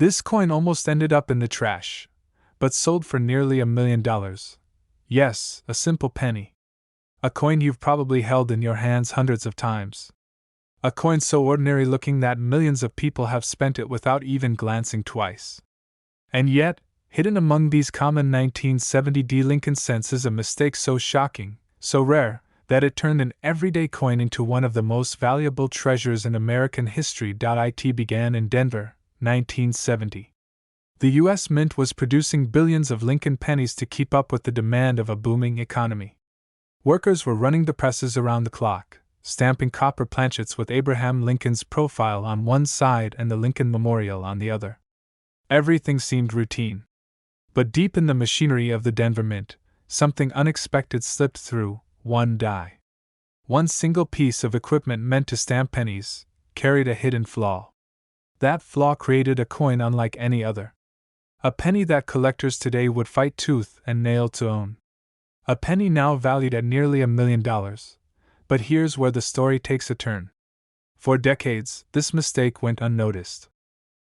This coin almost ended up in the trash, but sold for nearly $1 million. Yes, a simple penny. A coin you've probably held in your hands hundreds of times. A coin so ordinary looking that millions of people have spent it without even glancing twice. And yet, hidden among these common 1970 Lincoln cents is a mistake so shocking, so rare, that it turned an everyday coin into one of the most valuable treasures in American history. It began in Denver, 1970. The U.S. Mint was producing billions of Lincoln pennies to keep up with the demand of a booming economy. Workers were running the presses around the clock, stamping copper planchets with Abraham Lincoln's profile on one side and the Lincoln Memorial on the other. Everything seemed routine. But deep in the machinery of the Denver Mint, something unexpected slipped through: one die. One single piece of equipment meant to stamp pennies carried a hidden flaw. That flaw created a coin unlike any other. A penny that collectors today would fight tooth and nail to own. A penny now valued at nearly $1 million. But here's where the story takes a turn. For decades, this mistake went unnoticed.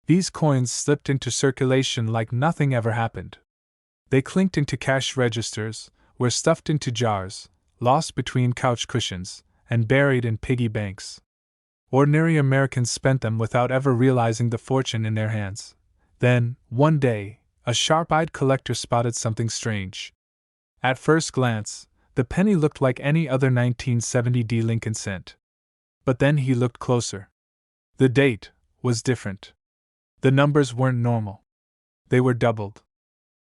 These coins slipped into circulation like nothing ever happened. They clinked into cash registers, were stuffed into jars, lost between couch cushions, and buried in piggy banks. Ordinary Americans spent them without ever realizing the fortune in their hands. Then, one day, a sharp-eyed collector spotted something strange. At first glance, the penny looked like any other 1970 Lincoln cent. But then he looked closer. The date was different. The numbers weren't normal. They were doubled.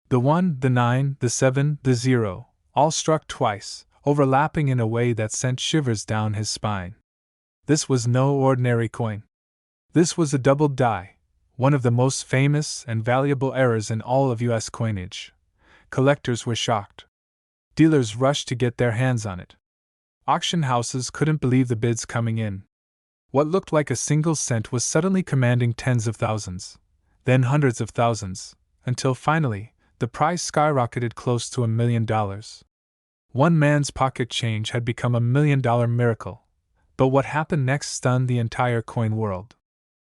The 1, the 9, the 7, the 0, all struck twice, overlapping in a way that sent shivers down his spine. This was no ordinary coin. This was a doubled die, one of the most famous and valuable errors in all of U.S. coinage. Collectors were shocked. Dealers rushed to get their hands on it. Auction houses couldn't believe the bids coming in. What looked like a single cent was suddenly commanding tens of thousands, then hundreds of thousands, until finally, the price skyrocketed close to $1 million. One man's pocket change had become $1 million miracle. But what happened next stunned the entire coin world.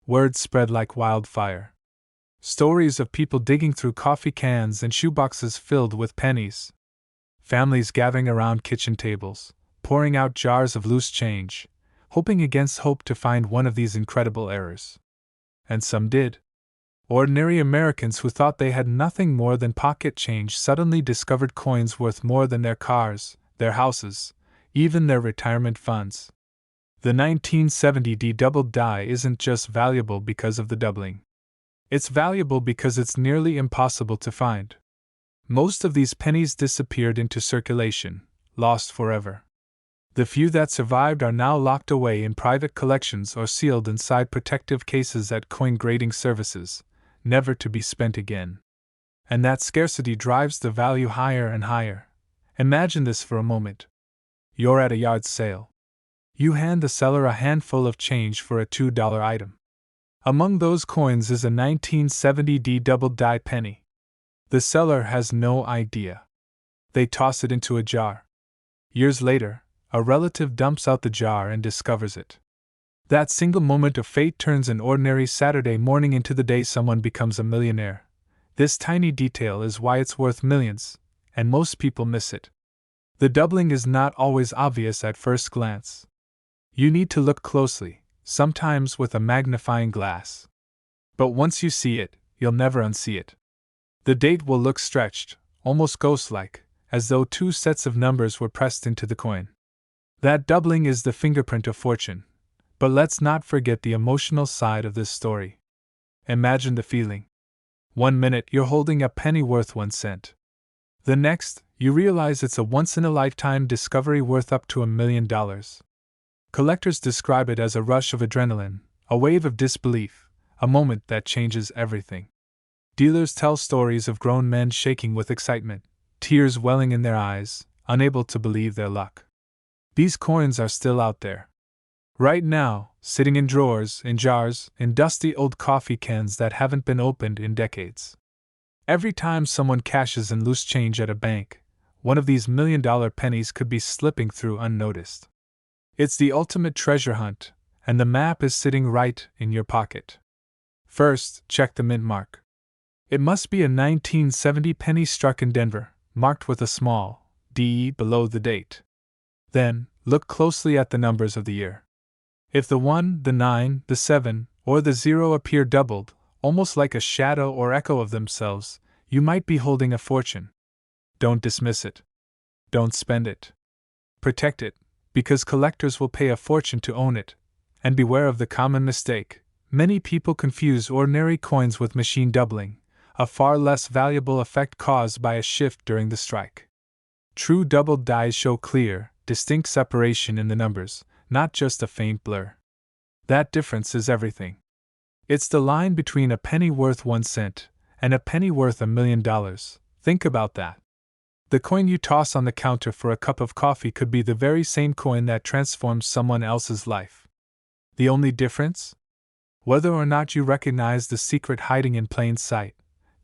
Word spread like wildfire. Stories of people digging through coffee cans and shoeboxes filled with pennies. Families gathering around kitchen tables, pouring out jars of loose change, hoping against hope to find one of these incredible errors. And some did. Ordinary Americans who thought they had nothing more than pocket change suddenly discovered coins worth more than their cars, their houses, even their retirement funds. The 1970 doubled die isn't just valuable because of the doubling. It's valuable because it's nearly impossible to find. Most of these pennies disappeared into circulation, lost forever. The few that survived are now locked away in private collections or sealed inside protective cases at coin grading services, never to be spent again. And that scarcity drives the value higher and higher. Imagine this for a moment. You're at a yard sale. You hand the seller a handful of change for a $2 item. Among those coins is a 1970 double die penny. The seller has no idea. They toss it into a jar. Years later, a relative dumps out the jar and discovers it. That single moment of fate turns an ordinary Saturday morning into the day someone becomes a millionaire. This tiny detail is why it's worth millions, and most people miss it. The doubling is not always obvious at first glance. You need to look closely, sometimes with a magnifying glass. But once you see it, you'll never unsee it. The date will look stretched, almost ghost-like, as though two sets of numbers were pressed into the coin. That doubling is the fingerprint of fortune. But let's not forget the emotional side of this story. Imagine the feeling. 1 minute you're holding a penny worth 1 cent. The next, you realize it's a once-in-a-lifetime discovery worth up to $1 million. Collectors describe it as a rush of adrenaline, a wave of disbelief, a moment that changes everything. Dealers tell stories of grown men shaking with excitement, tears welling in their eyes, unable to believe their luck. These coins are still out there. Right now, sitting in drawers, in jars, in dusty old coffee cans that haven't been opened in decades. Every time someone cashes in loose change at a bank, one of these $1 million pennies could be slipping through unnoticed. It's the ultimate treasure hunt, and the map is sitting right in your pocket. First, check the mint mark. It must be a 1970 penny struck in Denver, marked with a small d below the date. Then, look closely at the numbers of the year. If the 1, the 9, the 7, or the 0 appear doubled, almost like a shadow or echo of themselves, you might be holding a fortune. Don't dismiss it. Don't spend it. Protect it, because collectors will pay a fortune to own it. And beware of the common mistake. Many people confuse ordinary coins with machine doubling, a far less valuable effect caused by a shift during the strike. True doubled dies show clear, distinct separation in the numbers, not just a faint blur. That difference is everything. It's the line between a penny worth 1 cent and a penny worth $1 million. Think about that. The coin you toss on the counter for a cup of coffee could be the very same coin that transforms someone else's life. The only difference? Whether or not you recognize the secret hiding in plain sight.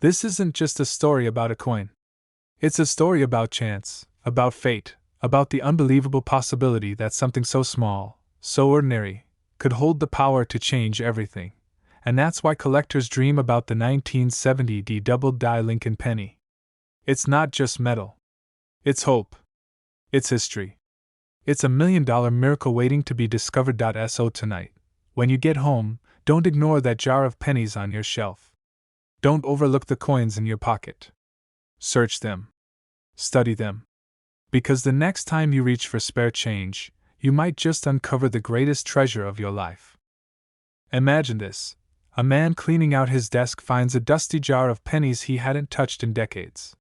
This isn't just a story about a coin. It's a story about chance, about fate, about the unbelievable possibility that something so small, so ordinary, could hold the power to change everything. And that's why collectors dream about the 1970 doubled die Lincoln penny. It's not just metal. It's hope. It's history. It's $1 million miracle waiting to be discovered. So tonight, when you get home, don't ignore that jar of pennies on your shelf. Don't overlook the coins in your pocket. Search them. Study them. Because the next time you reach for spare change, you might just uncover the greatest treasure of your life. Imagine this. A man cleaning out his desk finds a dusty jar of pennies he hadn't touched in decades.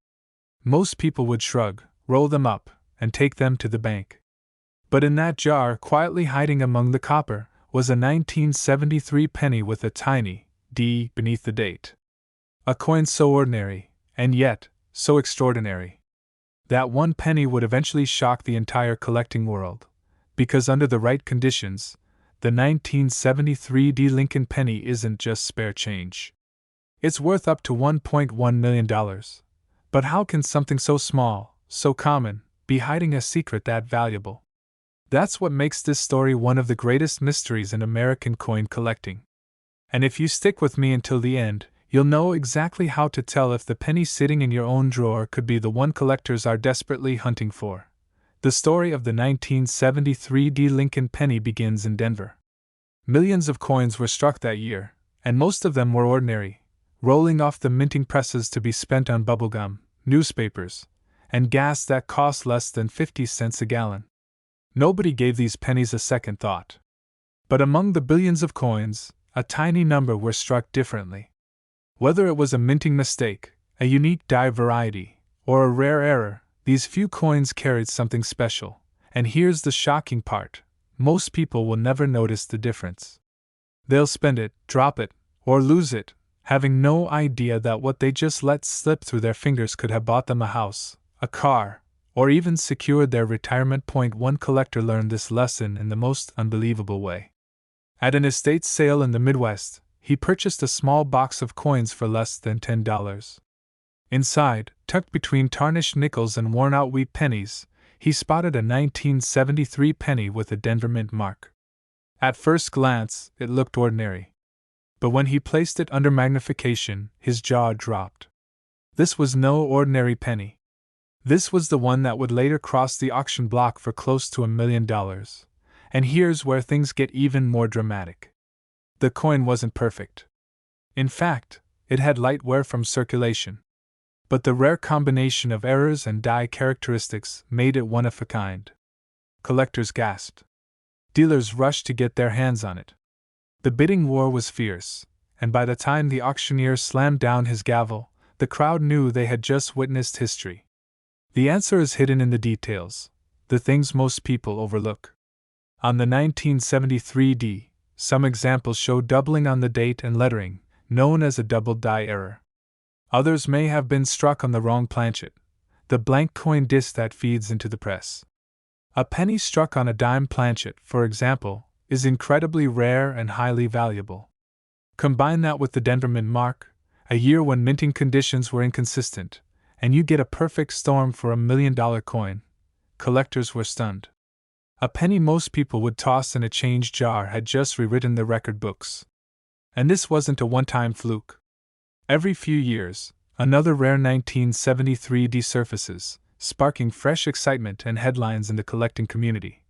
Most people would shrug, roll them up, and take them to the bank. But in that jar, quietly hiding among the copper, was a 1973 penny with a tiny D beneath the date. A coin so ordinary, and yet, so extraordinary. That one penny would eventually shock the entire collecting world, because under the right conditions, the 1973 Lincoln penny isn't just spare change. It's worth up to $1.1 million. But how can something so small, so common, be hiding a secret that valuable? That's what makes this story one of the greatest mysteries in American coin collecting. And if you stick with me until the end, you'll know exactly how to tell if the penny sitting in your own drawer could be the one collectors are desperately hunting for. The story of the 1973 Lincoln penny begins in Denver. Millions of coins were struck that year, and most of them were ordinary, rolling off the minting presses to be spent on bubblegum, newspapers, and gas that cost less than 50 cents a gallon. Nobody gave these pennies a second thought. But among the billions of coins, a tiny number were struck differently. Whether it was a minting mistake, a unique die variety, or a rare error, these few coins carried something special. And here's the shocking part: most people will never notice the difference. They'll spend it, drop it, or lose it, having no idea that what they just let slip through their fingers could have bought them a house, a car, or even secured their retirement. One collector learned this lesson in the most unbelievable way. At an estate sale in the Midwest, he purchased a small box of coins for less than $10. Inside, tucked between tarnished nickels and worn-out wheat pennies, he spotted a 1973 penny with a Denver mint mark. At first glance, it looked ordinary. But when he placed it under magnification, his jaw dropped. This was no ordinary penny. This was the one that would later cross the auction block for close to $1 million. And here's where things get even more dramatic. The coin wasn't perfect. In fact, it had light wear from circulation. But the rare combination of errors and die characteristics made it one of a kind. Collectors gasped. Dealers rushed to get their hands on it. The bidding war was fierce, and by the time the auctioneer slammed down his gavel, the crowd knew they had just witnessed history. The answer is hidden in the details, the things most people overlook. On the 1973 D, some examples show doubling on the date and lettering, known as a double die error. Others may have been struck on the wrong planchet, the blank coin disc that feeds into the press. A penny struck on a dime planchet, for example, is incredibly rare and highly valuable. Combine that with the Denver mint mark, a year when minting conditions were inconsistent, and you get a perfect storm for $1 million coin. Collectors were stunned. A penny most people would toss in a change jar had just rewritten the record books. And this wasn't a one-time fluke. Every few years, another rare 1973 surfaces, sparking fresh excitement and headlines in the collecting community.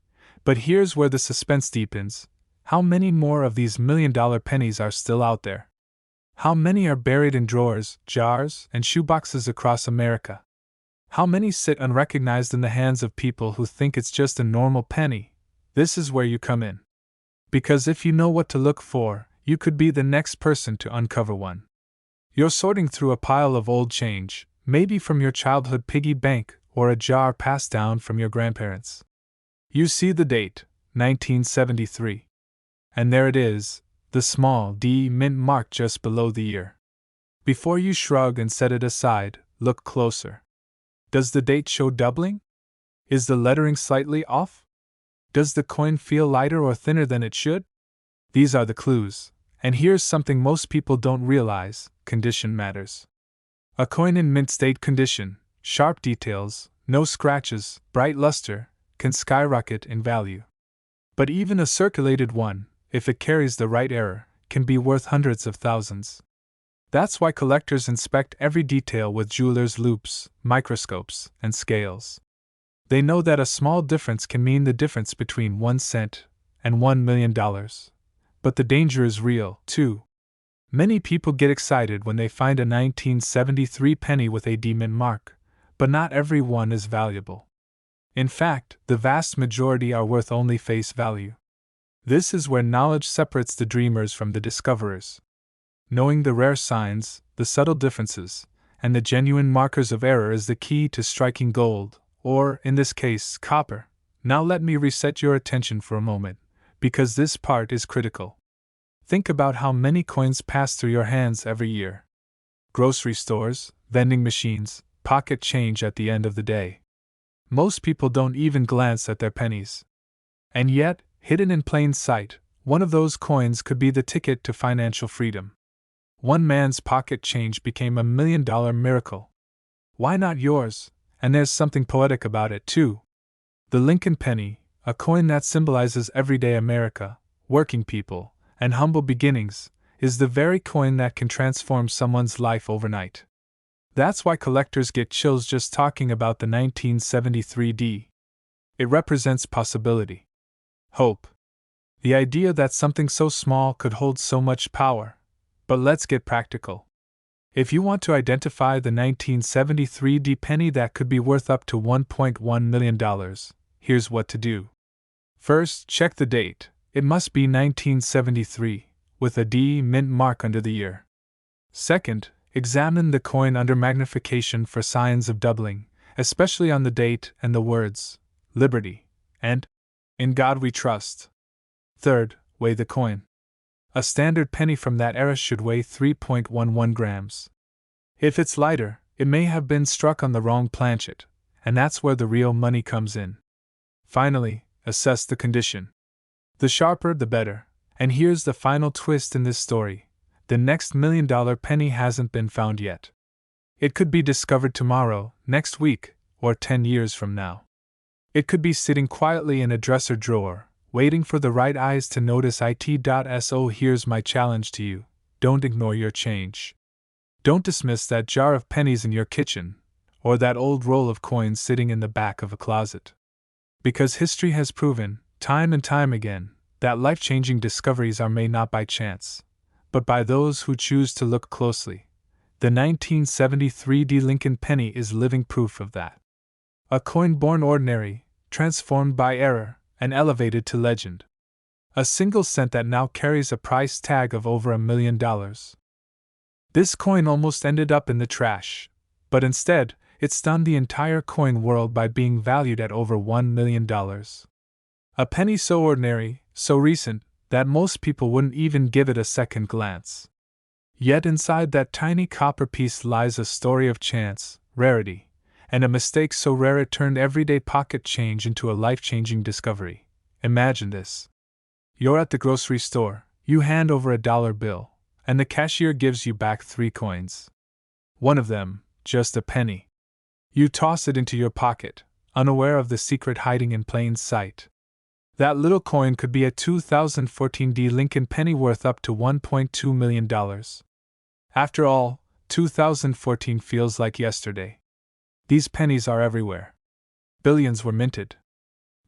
But here's where the suspense deepens. How many more of these million-dollar pennies are still out there? How many are buried in drawers, jars, and shoeboxes across America? How many sit unrecognized in the hands of people who think it's just a normal penny? This is where you come in. Because if you know what to look for, you could be the next person to uncover one. You're sorting through a pile of old change, maybe from your childhood piggy bank or a jar passed down from your grandparents. You see the date, 1973. And there it is, the small D mint mark just below the year. Before you shrug and set it aside, look closer. Does the date show doubling? Is the lettering slightly off? Does the coin feel lighter or thinner than it should? These are the clues, and here's something most people don't realize: condition matters. A coin in mint state condition, sharp details, no scratches, bright luster, can skyrocket in value. But even a circulated one, if it carries the right error, can be worth hundreds of thousands. That's why collectors inspect every detail with jewelers' loupes, microscopes, and scales. They know that a small difference can mean the difference between 1 cent and $1 million. But the danger is real, too. Many people get excited when they find a 1973 penny with a D mint mark, but not every one is valuable. In fact, the vast majority are worth only face value. This is where knowledge separates the dreamers from the discoverers. Knowing the rare signs, the subtle differences, and the genuine markers of error is the key to striking gold, or, in this case, copper. Now let me reset your attention for a moment, because this part is critical. Think about how many coins pass through your hands every year. Grocery stores, vending machines, pocket change at the end of the day. Most people don't even glance at their pennies. And yet, hidden in plain sight, one of those coins could be the ticket to financial freedom. One man's pocket change became $1 million miracle. Why not yours? And there's something poetic about it, too. The Lincoln penny, a coin that symbolizes everyday America, working people, and humble beginnings, is the very coin that can transform someone's life overnight. That's why collectors get chills just talking about the 1973 D. It represents possibility. Hope. The idea that something so small could hold so much power. But let's get practical. If you want to identify the 1973 D penny that could be worth up to $1.1 million, here's what to do. First, check the date. It must be 1973, with a D mint mark under the year. Second, examine the coin under magnification for signs of doubling, especially on the date and the words, Liberty, and In God We Trust. Third, weigh the coin. A standard penny from that era should weigh 3.11 grams. If it's lighter, it may have been struck on the wrong planchet, and that's where the real money comes in. Finally, assess the condition. The sharper, the better. And here's the final twist in this story. The next $1 million penny hasn't been found yet. It could be discovered tomorrow, next week, or 10 years from now. It could be sitting quietly in a dresser drawer, waiting for the right eyes to notice it. So here's my challenge to you: don't ignore your change. Don't dismiss that jar of pennies in your kitchen, or that old roll of coins sitting in the back of a closet. Because history has proven, time and time again, that life-changing discoveries are made not by chance, but by those who choose to look closely. The 1973 D Lincoln penny is living proof of that. A coin born ordinary, transformed by error, and elevated to legend. A single cent that now carries a price tag of over $1 million. This coin almost ended up in the trash, but instead, it stunned the entire coin world by being valued at over $1 million. A penny so ordinary, so recent, that most people wouldn't even give it a second glance. Yet inside that tiny copper piece lies a story of chance, rarity, and a mistake so rare it turned everyday pocket change into a life-changing discovery. Imagine this. You're at the grocery store, you hand over a dollar bill, and the cashier gives you back 3 coins. One of them, just a penny. You toss it into your pocket, unaware of the secret hiding in plain sight. That little coin could be a 2014 D Lincoln penny worth up to $1.2 million. After all, 2014 feels like yesterday. These pennies are everywhere. Billions were minted.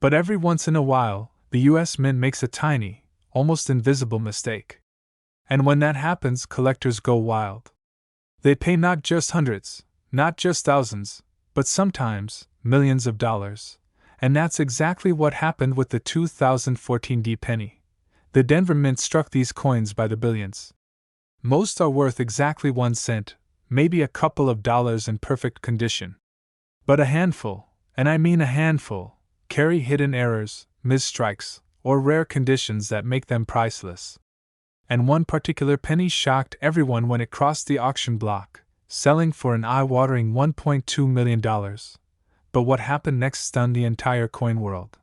But every once in a while, the US Mint makes a tiny, almost invisible mistake. And when that happens, collectors go wild. They pay not just hundreds, not just thousands, but sometimes millions of dollars. And that's exactly what happened with the 2014 D penny. The Denver Mint struck these coins by the billions. Most are worth exactly 1 cent, maybe a couple of dollars in perfect condition. But a handful, and I mean a handful, carry hidden errors, misstrikes, or rare conditions that make them priceless. And one particular penny shocked everyone when it crossed the auction block, selling for an eye-watering $1.2 million. But what happened next stunned the entire coin world.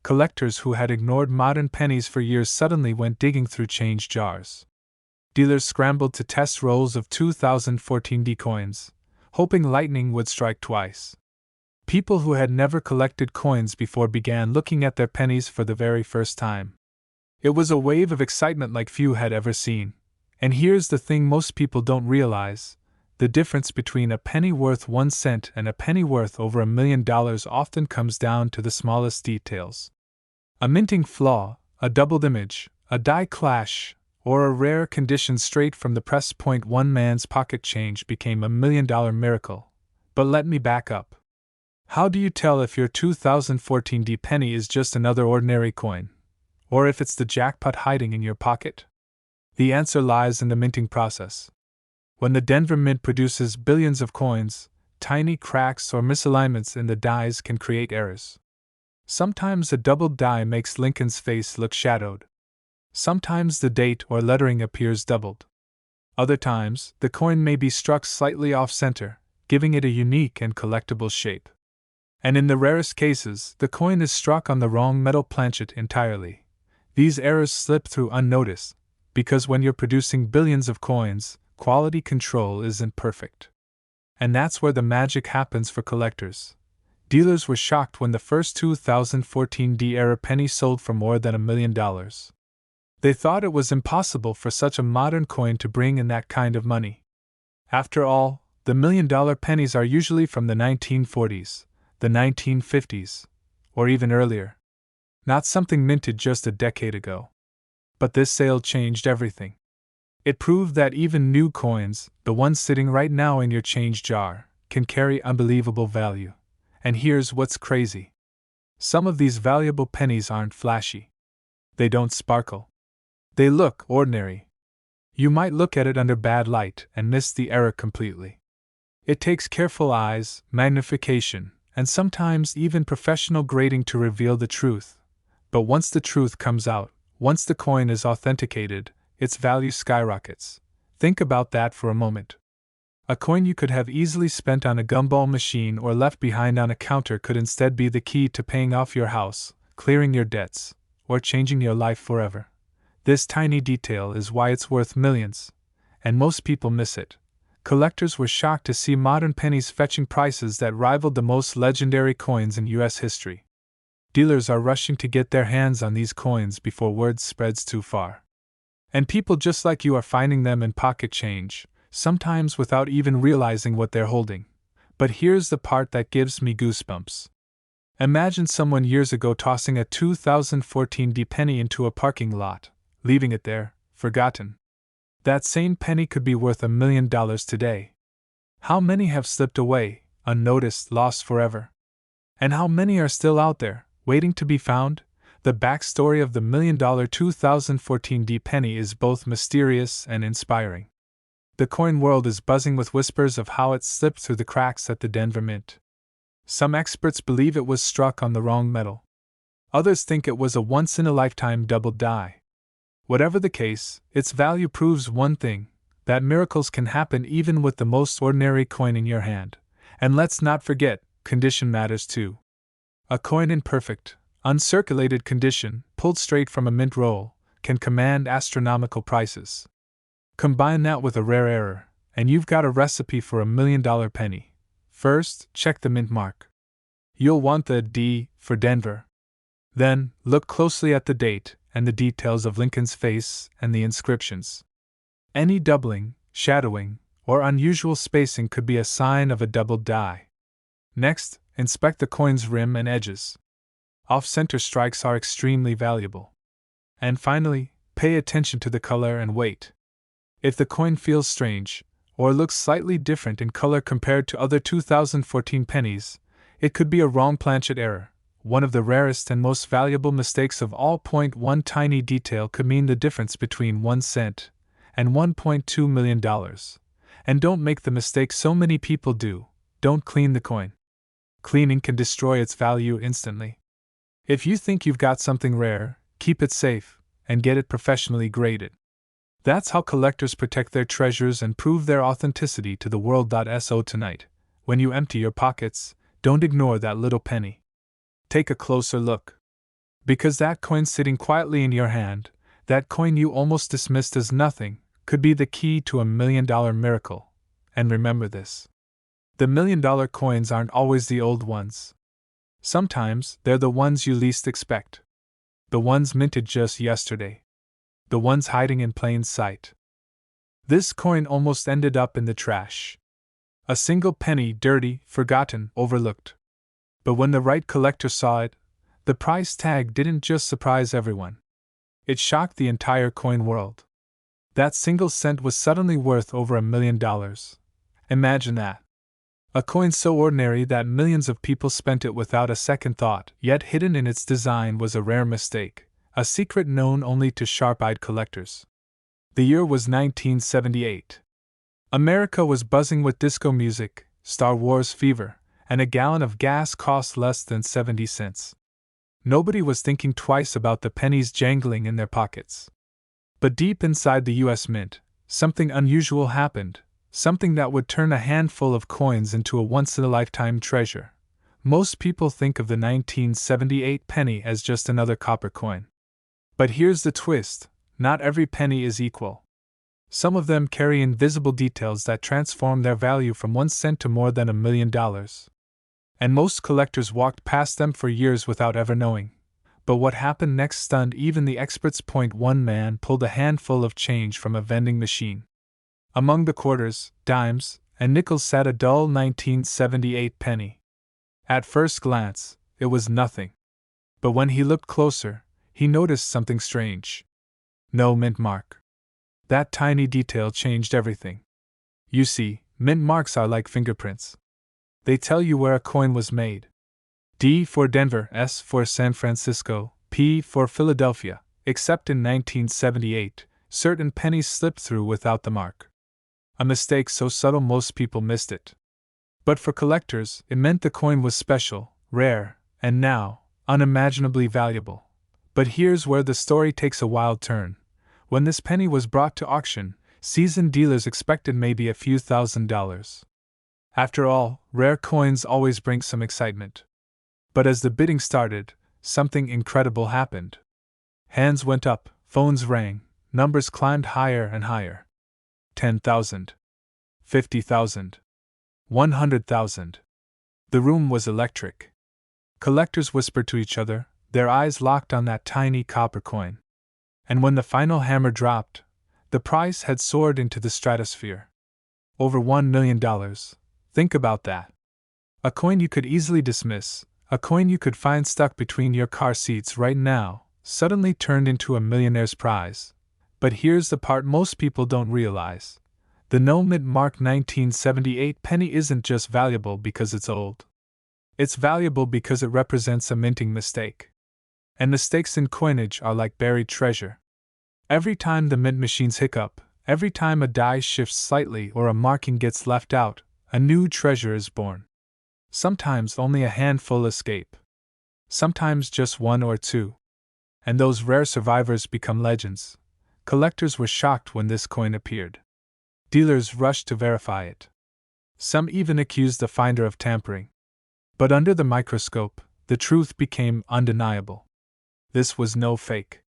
Collectors who had ignored modern pennies for years suddenly went digging through change jars. Dealers scrambled to test rolls of 2014 D coins, hoping lightning would strike twice. People who had never collected coins before began looking at their pennies for the very first time. It was a wave of excitement like few had ever seen. And here's the thing most people don't realize: the difference between a penny worth 1 cent and a penny worth over $1 million often comes down to the smallest details. A minting flaw, a doubled image, a die clash, or a rare condition straight from the press. One man's pocket change became $1 million miracle. But let me back up. How do you tell if your 2014 D penny is just another ordinary coin, or if it's the jackpot hiding in your pocket? The answer lies in the minting process. When the Denver Mint produces billions of coins, tiny cracks or misalignments in the dies can create errors. Sometimes a doubled die makes Lincoln's face look shadowed. Sometimes the date or lettering appears doubled. Other times, the coin may be struck slightly off-center, giving it a unique and collectible shape. And in the rarest cases, the coin is struck on the wrong metal planchet entirely. These errors slip through unnoticed, because when you're producing billions of coins, quality control isn't perfect. And that's where the magic happens for collectors. Dealers were shocked when the first 2014 D-era penny sold for more than $1 million. They thought it was impossible for such a modern coin to bring in that kind of money. After all, the $1 million pennies are usually from the 1940s, the 1950s, or even earlier. Not something minted just a decade ago. But this sale changed everything. It proved that even new coins, the ones sitting right now in your change jar, can carry unbelievable value. And here's what's crazy. Some of these valuable pennies aren't flashy. They don't sparkle. They look ordinary. You might look at it under bad light and miss the error completely. It takes careful eyes, magnification, and sometimes even professional grading to reveal the truth. But once the truth comes out, once the coin is authenticated, its value skyrockets. Think about that for a moment. A coin you could have easily spent on a gumball machine or left behind on a counter could instead be the key to paying off your house, clearing your debts, or changing your life forever. This tiny detail is why it's worth millions, and most people miss it. Collectors were shocked to see modern pennies fetching prices that rivaled the most legendary coins in U.S. history. Dealers are rushing to get their hands on these coins before word spreads too far. And people just like you are finding them in pocket change, sometimes without even realizing what they're holding. But here's the part that gives me goosebumps. Imagine someone years ago tossing a 2014 D penny into a parking lot, leaving it there, forgotten. That same penny could be worth $1 million today. How many have slipped away, unnoticed, lost forever? And how many are still out there, waiting to be found? The backstory of the $1 million 2014 D penny is both mysterious and inspiring. The coin world is buzzing with whispers of how it slipped through the cracks at the Denver Mint. Some experts believe it was struck on the wrong metal. Others think it was a once-in-a-lifetime doubled die. Whatever the case, its value proves one thing: that miracles can happen even with the most ordinary coin in your hand. And let's not forget, condition matters too. A coin in perfect, uncirculated condition, pulled straight from a mint roll, can command astronomical prices. Combine that with a rare error, and you've got a recipe for $1 million penny. First, check the mint mark. You'll want the D for Denver. Then, look closely at the date and the details of Lincoln's face and the inscriptions. Any doubling, shadowing, or unusual spacing could be a sign of a doubled die. Next, inspect the coin's rim and edges. Off-center strikes are extremely valuable. And finally, pay attention to the color and weight. If the coin feels strange, or looks slightly different in color compared to other 2014 pennies, it could be a wrong planchet error. One of the rarest and most valuable mistakes of all. One tiny detail could mean the difference between 1 cent and $1.2 million. And don't make the mistake so many people do: don't clean the coin. Cleaning can destroy its value instantly. If you think you've got something rare, keep it safe and get it professionally graded. That's how collectors protect their treasures and prove their authenticity to the world. So tonight, when you empty your pockets, don't ignore that little penny. Take a closer look. Because that coin sitting quietly in your hand, that coin you almost dismissed as nothing, could be the key to a $1 million miracle. And remember this: the $1 million coins aren't always the old ones. Sometimes they're the ones you least expect. The ones minted just yesterday. The ones hiding in plain sight. This coin almost ended up in the trash. A single penny, dirty, forgotten, overlooked. But when the right collector saw it, the price tag didn't just surprise everyone. It shocked the entire coin world. That single cent was suddenly worth over $1 million. Imagine that. A coin so ordinary that millions of people spent it without a second thought, yet hidden in its design was a rare mistake, a secret known only to sharp-eyed collectors. The year was 1978. America was buzzing with disco music, Star Wars fever, and a gallon of gas cost less than 70 cents. Nobody was thinking twice about the pennies jangling in their pockets. But deep inside the U.S. Mint, something unusual happened, something that would turn a handful of coins into a once-in-a-lifetime treasure. Most people think of the 1978 penny as just another copper coin. But here's the twist: not every penny is equal. Some of them carry invisible details that transform their value from 1 cent to more than $1 million. And most collectors walked past them for years without ever knowing. But what happened next stunned even the experts. One man pulled a handful of change from a vending machine. Among the quarters, dimes, and nickels sat a dull 1978 penny. At first glance, it was nothing. But when he looked closer, he noticed something strange. No mint mark. That tiny detail changed everything. You see, mint marks are like fingerprints. They tell you where a coin was made. D for Denver, S for San Francisco, P for Philadelphia. Except in 1978, certain pennies slipped through without the mark. A mistake so subtle most people missed it. But for collectors, it meant the coin was special, rare, and now, unimaginably valuable. But here's where the story takes a wild turn. When this penny was brought to auction, seasoned dealers expected maybe a few $1,000s. After all, rare coins always bring some excitement. But as the bidding started, something incredible happened. Hands went up, phones rang, numbers climbed higher and higher. 10,000. 50,000. 100,000. The room was electric. Collectors whispered to each other, their eyes locked on that tiny copper coin. And when the final hammer dropped, the price had soared into the stratosphere. Over $1 million. Think about that. A coin you could easily dismiss, a coin you could find stuck between your car seats right now, suddenly turned into a millionaire's prize. But here's the part most people don't realize. The no mint mark 1978 penny isn't just valuable because it's old. It's valuable because it represents a minting mistake. And mistakes in coinage are like buried treasure. Every time the mint machines hiccup, every time a die shifts slightly or a marking gets left out, a new treasure is born. Sometimes only a handful escape. Sometimes just one or two. And those rare survivors become legends. Collectors were shocked when this coin appeared. Dealers rushed to verify it. Some even accused the finder of tampering. But under the microscope, the truth became undeniable. This was no fake.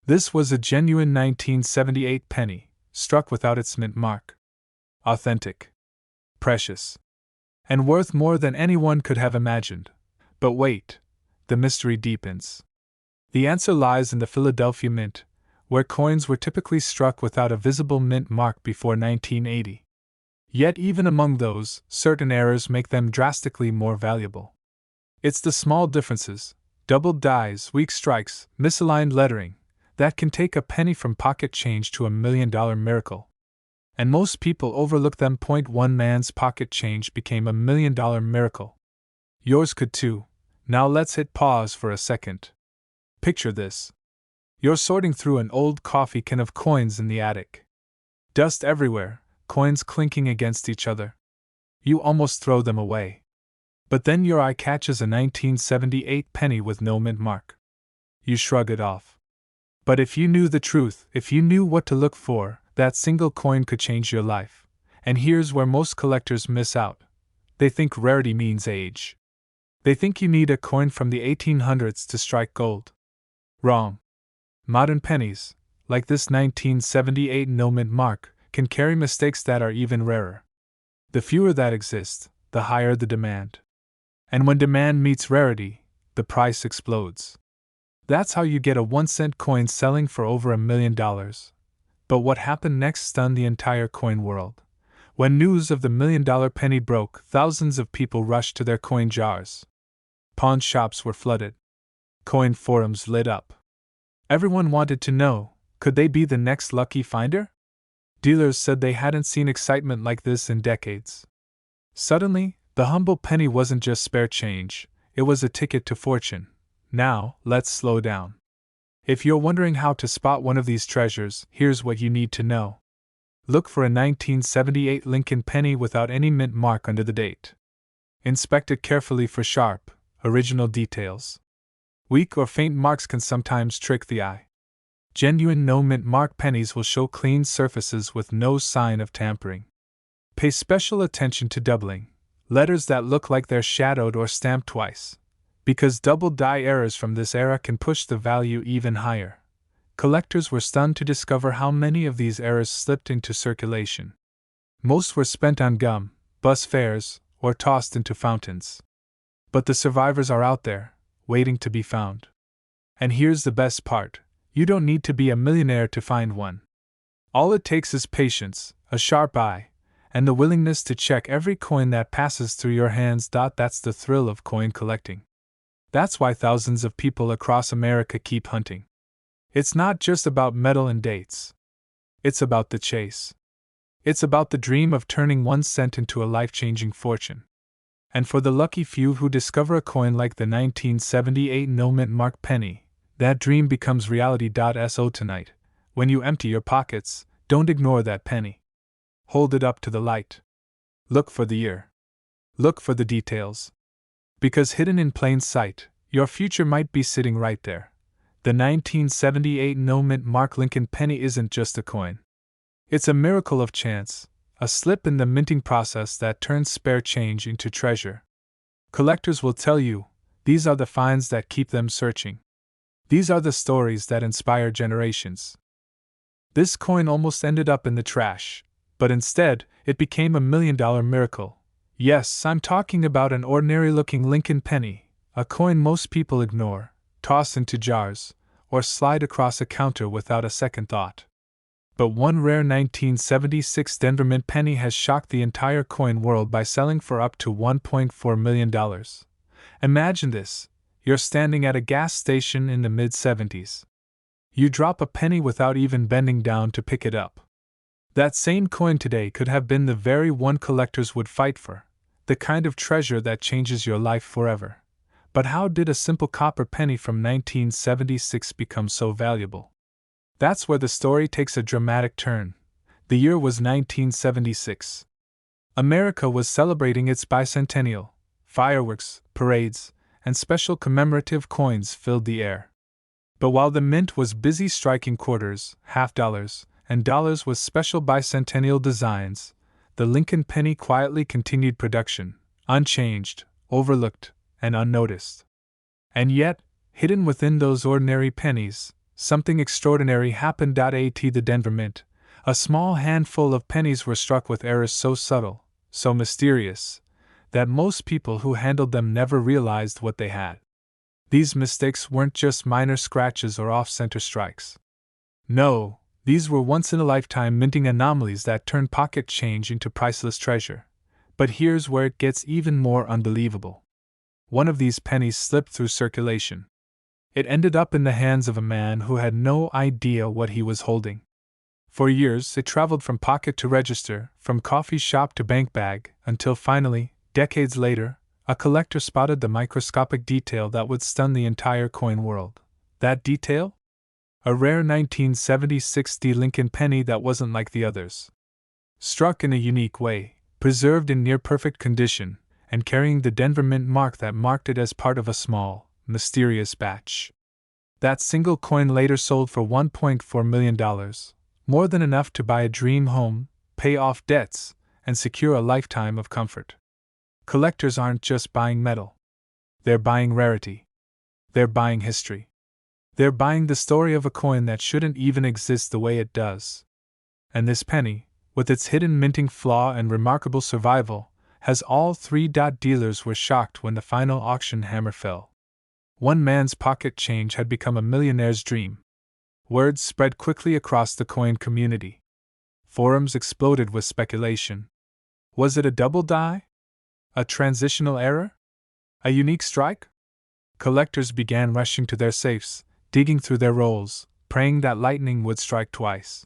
This was a genuine 1978 penny, struck without its mint mark. Authentic. Precious. And worth more than anyone could have imagined. But wait, the mystery deepens. The answer lies in the Philadelphia Mint, where coins were typically struck without a visible mint mark before 1980. Yet even among those, certain errors make them drastically more valuable. It's the small differences, doubled dies, weak strikes, misaligned lettering, that can take a penny from pocket change to $1 million miracle. And most people overlook them. One man's pocket change became $1 million miracle. Yours could too. Now let's hit pause for a second. Picture this. You're sorting through an old coffee can of coins in the attic. Dust everywhere, coins clinking against each other. You almost throw them away. But then your eye catches a 1978 penny with no mint mark. You shrug it off. But if you knew the truth, if you knew what to look for, that single coin could change your life. And here's where most collectors miss out. They think rarity means age. They think you need a coin from the 1800s to strike gold. Wrong. Modern pennies, like this 1978 no mint mark, can carry mistakes that are even rarer. The fewer that exist, the higher the demand. And when demand meets rarity, the price explodes. That's how you get a 1-cent coin selling for over $1 million. But what happened next stunned the entire coin world. When news of the $1 million penny broke, thousands of people rushed to their coin jars. Pawn shops were flooded. Coin forums lit up. Everyone wanted to know, could they be the next lucky finder? Dealers said they hadn't seen excitement like this in decades. Suddenly, the humble penny wasn't just spare change, it was a ticket to fortune. Now, let's slow down. If you're wondering how to spot one of these treasures, here's what you need to know. Look for a 1978 Lincoln penny without any mint mark under the date. Inspect it carefully for sharp, original details. Weak or faint marks can sometimes trick the eye. Genuine no mint mark pennies will show clean surfaces with no sign of tampering. Pay special attention to doubling, letters that look like they're shadowed or stamped twice, because double die errors from this era can push the value even higher. Collectors were stunned to discover how many of these errors slipped into circulation. Most were spent on gum, bus fares, or tossed into fountains. But the survivors are out there, waiting to be found. And here's the best part, you don't need to be a millionaire to find one. All it takes is patience, a sharp eye, and the willingness to check every coin that passes through your hands. That's the thrill of coin collecting. That's why thousands of people across America keep hunting. It's not just about metal and dates. It's about the chase. It's about the dream of turning 1 cent into a life-changing fortune. And for the lucky few who discover a coin like the 1978 no mint mark penny, that dream becomes reality. So tonight, when you empty your pockets, don't ignore that penny. Hold it up to the light. Look for the year. Look for the details. Because hidden in plain sight, your future might be sitting right there. The 1978 no mint mark Lincoln penny isn't just a coin. It's a miracle of chance, a slip in the minting process that turns spare change into treasure. Collectors will tell you, these are the finds that keep them searching. These are the stories that inspire generations. This coin almost ended up in the trash, but instead, it became $1 million miracle. Yes, I'm talking about an ordinary-looking Lincoln penny, a coin most people ignore, toss into jars, or slide across a counter without a second thought. But one rare 1976 Denver Mint penny has shocked the entire coin world by selling for up to $1.4 million. Imagine this, you're standing at a gas station in the mid-70s. You drop a penny without even bending down to pick it up. That same coin today could have been the very one collectors would fight for, the kind of treasure that changes your life forever. But how did a simple copper penny from 1976 become so valuable? That's where the story takes a dramatic turn. The year was 1976. America was celebrating its bicentennial. Fireworks, parades, and special commemorative coins filled the air. But while the mint was busy striking quarters, half dollars, and dollars with special bicentennial designs, the Lincoln penny quietly continued production, unchanged, overlooked, and unnoticed. And yet, hidden within those ordinary pennies, something extraordinary happened. The Denver Mint, a small handful of pennies were struck with errors so subtle, so mysterious, that most people who handled them never realized what they had. These mistakes weren't just minor scratches or off-center strikes. No, these were once-in-a-lifetime minting anomalies that turned pocket change into priceless treasure. But here's where it gets even more unbelievable. One of these pennies slipped through circulation. It ended up in the hands of a man who had no idea what he was holding. For years, it traveled from pocket to register, from coffee shop to bank bag, until finally, decades later, a collector spotted the microscopic detail that would stun the entire coin world. That detail? A rare 1976 D Lincoln penny that wasn't like the others. Struck in a unique way, preserved in near-perfect condition, and carrying the Denver Mint mark that marked it as part of a small, mysterious batch. That single coin later sold for $1.4 million, more than enough to buy a dream home, pay off debts, and secure a lifetime of comfort. Collectors aren't just buying metal. They're buying rarity. They're buying history. They're buying the story of a coin that shouldn't even exist the way it does. And this penny, with its hidden minting flaw and remarkable survival, has all three. Dealers were shocked when the final auction hammer fell. One man's pocket change had become a millionaire's dream. Word spread quickly across the coin community. Forums exploded with speculation. Was it a double die? A transitional error? A unique strike? Collectors began rushing to their safes, digging through their rolls, praying that lightning would strike twice.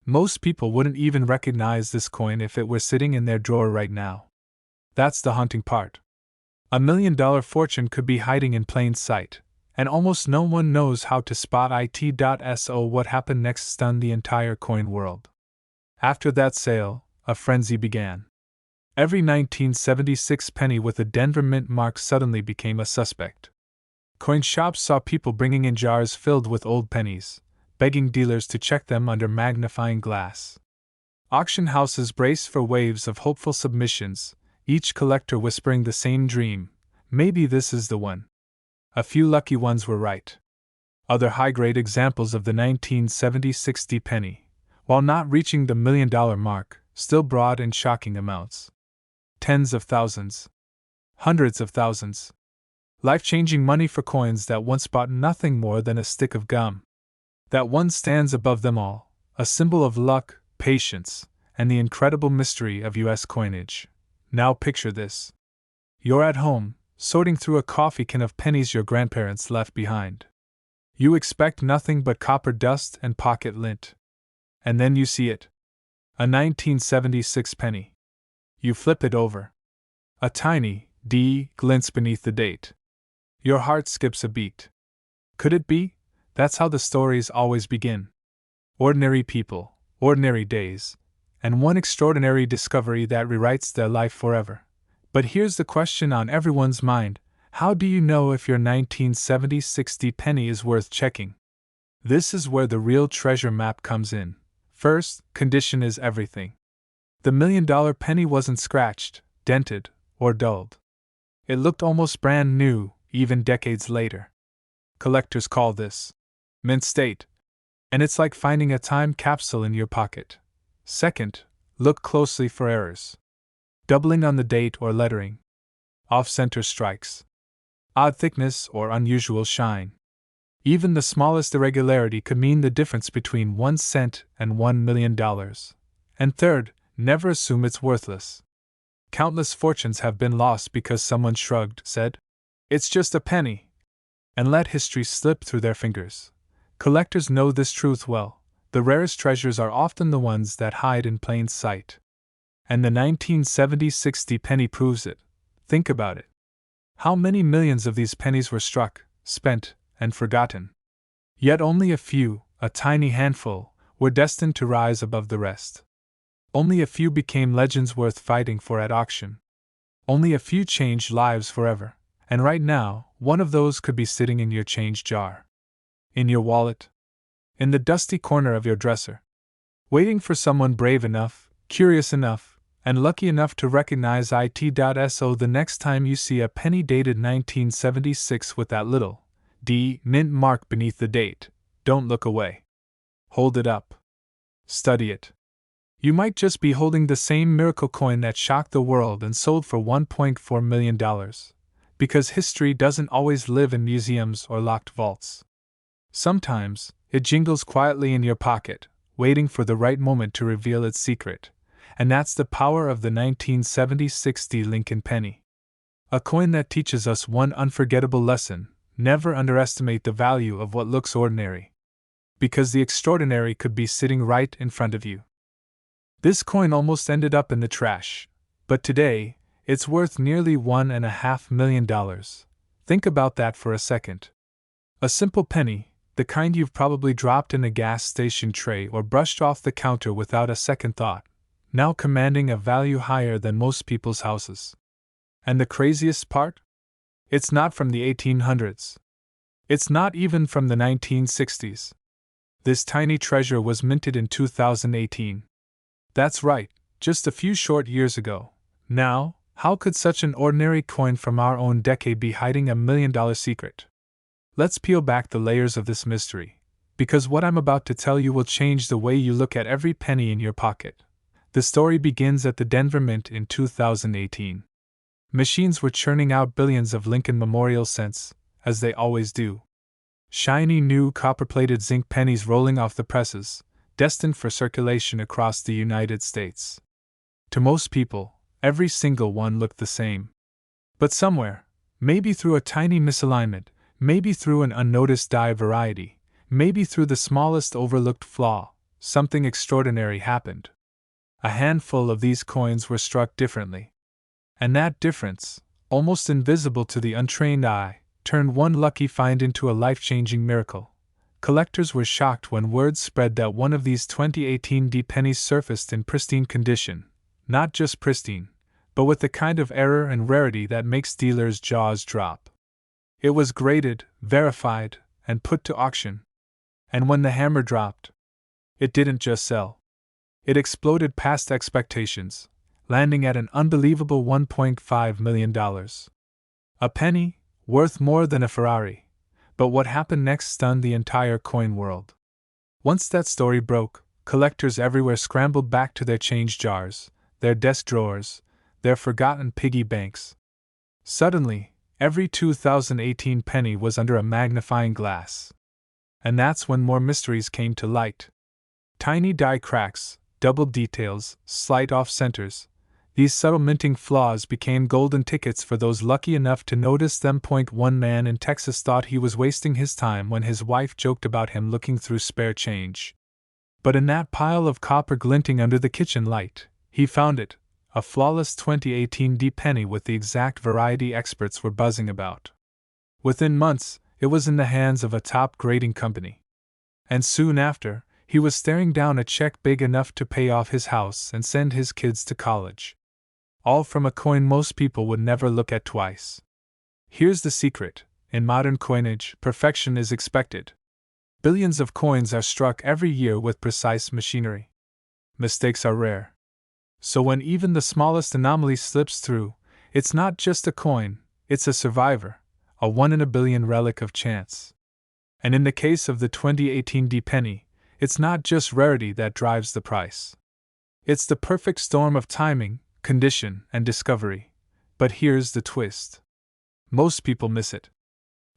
Most people wouldn't even recognize this coin if it were sitting in their drawer right now. That's the haunting part. $1 million fortune could be hiding in plain sight, and almost no one knows how to spot it. So what happened next stunned the entire coin world. After that sale, a frenzy began. Every 1976 penny with a Denver Mint mark suddenly became a suspect. Coin shops saw people bringing in jars filled with old pennies, begging dealers to check them under magnifying glass. Auction houses braced for waves of hopeful submissions, each collector whispering the same dream: maybe this is the one. A few lucky ones were right. Other high-grade examples of the 1976 D penny, while not reaching the $1 million mark, still brought in shocking amounts. Tens of thousands. Hundreds of thousands. Life-changing money for coins that once bought nothing more than a stick of gum. That one stands above them all, a symbol of luck, patience, and the incredible mystery of U.S. coinage. Now picture this. You're at home, sorting through a coffee can of pennies your grandparents left behind. You expect nothing but copper dust and pocket lint. And then you see it. A 1976 penny. You flip it over. A tiny D glints beneath the date. Your heart skips a beat. Could it be? That's how the stories always begin. Ordinary people, ordinary days, and one extraordinary discovery that rewrites their life forever. But here's the question on everyone's mind: how do you know if your 1976 D penny is worth checking? This is where the real treasure map comes in. First, condition is everything. The $1 million penny wasn't scratched, dented, or dulled. It looked almost brand new, even decades later. Collectors call this mint state, and it's like finding a time capsule in your pocket. Second, look closely for errors. Doubling on the date or lettering. Off-center strikes. Odd thickness or unusual shine. Even the smallest irregularity could mean the difference between 1 cent and $1 million. And third, never assume it's worthless. Countless fortunes have been lost because someone shrugged, said, "It's just a penny," and let history slip through their fingers. Collectors know this truth well. The rarest treasures are often the ones that hide in plain sight. And the 1976 D penny proves it. Think about it. How many millions of these pennies were struck, spent, and forgotten? Yet only a few, a tiny handful, were destined to rise above the rest. Only a few became legends worth fighting for at auction. Only a few changed lives forever. And right now, one of those could be sitting in your change jar. In your wallet. In the dusty corner of your dresser. Waiting for someone brave enough, curious enough, and lucky enough to recognize it. So the next time you see a penny dated 1976 with that little D mint mark beneath the date, don't look away. Hold it up. Study it. You might just be holding the same miracle coin that shocked the world and sold for $1.4 million. Because history doesn't always live in museums or locked vaults. Sometimes, it jingles quietly in your pocket, waiting for the right moment to reveal its secret. And that's the power of the 1976 Lincoln penny. A coin that teaches us one unforgettable lesson: never underestimate the value of what looks ordinary. Because the extraordinary could be sitting right in front of you. This coin almost ended up in the trash, but today, it's worth nearly $1.5 million. Think about that for a second. A simple penny, the kind you've probably dropped in a gas station tray or brushed off the counter without a second thought, now commanding a value higher than most people's houses. And the craziest part? It's not from the 1800s. It's not even from the 1960s. This tiny treasure was minted in 2018. That's right, just a few short years ago. Now, how could such an ordinary coin from our own decade be hiding $1 million secret? Let's peel back the layers of this mystery, because what I'm about to tell you will change the way you look at every penny in your pocket. The story begins at the Denver Mint in 2018. Machines were churning out billions of Lincoln Memorial cents, as they always do. Shiny new copper-plated zinc pennies rolling off the presses, destined for circulation across the United States. To most people, every single one looked the same. But somewhere, maybe through a tiny misalignment, maybe through an unnoticed die variety, maybe through the smallest overlooked flaw, something extraordinary happened. A handful of these coins were struck differently. And that difference, almost invisible to the untrained eye, turned one lucky find into a life-changing miracle. Collectors were shocked when word spread that one of these 2018 pennies surfaced in pristine condition. Not just pristine, but with the kind of error and rarity that makes dealers' jaws drop. It was graded, verified, and put to auction. And when the hammer dropped, it didn't just sell. It exploded past expectations, landing at an unbelievable $1.5 million. A penny, worth more than a Ferrari. But what happened next stunned the entire coin world. Once that story broke, collectors everywhere scrambled back to their change jars, their desk drawers, their forgotten piggy banks. Suddenly, every 2018 penny was under a magnifying glass. And that's when more mysteries came to light. Tiny die cracks, doubled details, slight off-centers. These subtle minting flaws became golden tickets for those lucky enough to notice them. One man in Texas thought he was wasting his time when his wife joked about him looking through spare change. But in that pile of copper glinting under the kitchen light, he found it, a flawless 2018 penny with the exact variety experts were buzzing about. Within months, it was in the hands of a top grading company. And soon after, he was staring down a check big enough to pay off his house and send his kids to college. All from a coin most people would never look at twice. Here's the secret: in modern coinage, perfection is expected. Billions of coins are struck every year with precise machinery. Mistakes are rare. So when even the smallest anomaly slips through, it's not just a coin, it's a survivor, a 1 in a billion relic of chance. And in the case of the 2018 penny, it's not just rarity that drives the price. It's the perfect storm of timing, condition, and discovery. But here's the twist. Most people miss it.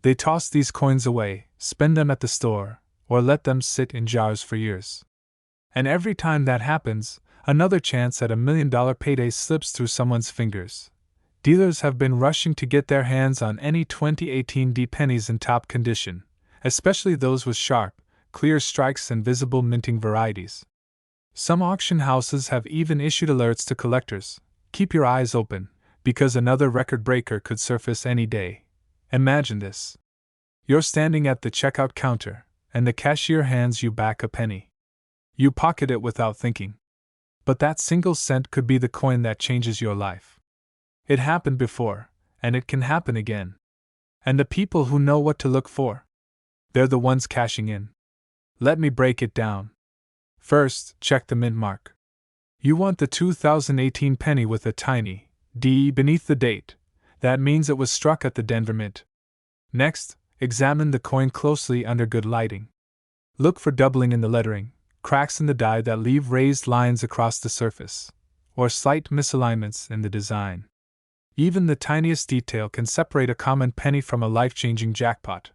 They toss these coins away, spend them at the store, or let them sit in jars for years. And every time that happens, another chance at $1 million payday slips through someone's fingers. Dealers have been rushing to get their hands on any 2018 pennies in top condition, especially those with sharp, clear strikes and visible minting varieties. Some auction houses have even issued alerts to collectors: keep your eyes open, because another record breaker could surface any day. Imagine this. You're standing at the checkout counter, and the cashier hands you back a penny. You pocket it without thinking. But that single cent could be the coin that changes your life. It happened before, and it can happen again. And the people who know what to look for, they're the ones cashing in. Let me break it down. First, check the mint mark. You want the 2018 penny with a tiny D beneath the date. That means it was struck at the Denver Mint. Next, examine the coin closely under good lighting. Look for doubling in the lettering, cracks in the die that leave raised lines across the surface, or slight misalignments in the design. Even the tiniest detail can separate a common penny from a life-changing jackpot.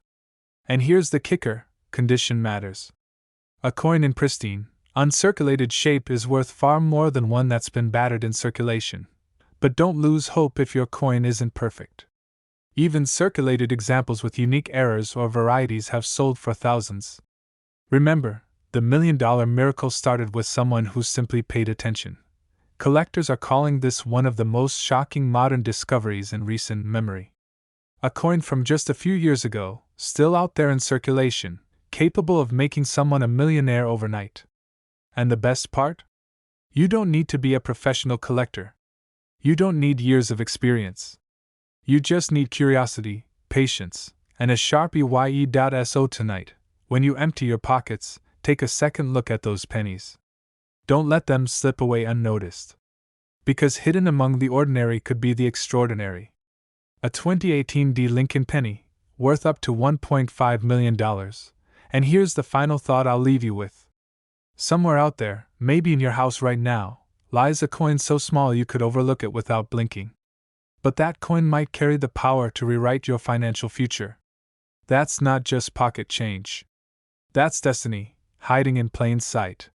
And here's the kicker: condition matters. A coin in pristine, uncirculated shape is worth far more than one that's been battered in circulation. But don't lose hope if your coin isn't perfect. Even circulated examples with unique errors or varieties have sold for thousands. Remember, the $1 million miracle started with someone who simply paid attention. Collectors are calling this one of the most shocking modern discoveries in recent memory. A coin from just a few years ago, still out there in circulation, capable of making someone a millionaire overnight. And the best part? You don't need to be a professional collector. You don't need years of experience. You just need curiosity, patience, and a sharp EYE.SO tonight. When you empty your pockets, take a second look at those pennies. Don't let them slip away unnoticed. Because hidden among the ordinary could be the extraordinary. A 2018 D. Lincoln penny, worth up to $1.5 million. And here's the final thought I'll leave you with. Somewhere out there, maybe in your house right now, lies a coin so small you could overlook it without blinking. But that coin might carry the power to rewrite your financial future. That's not just pocket change. That's destiny, hiding in plain sight.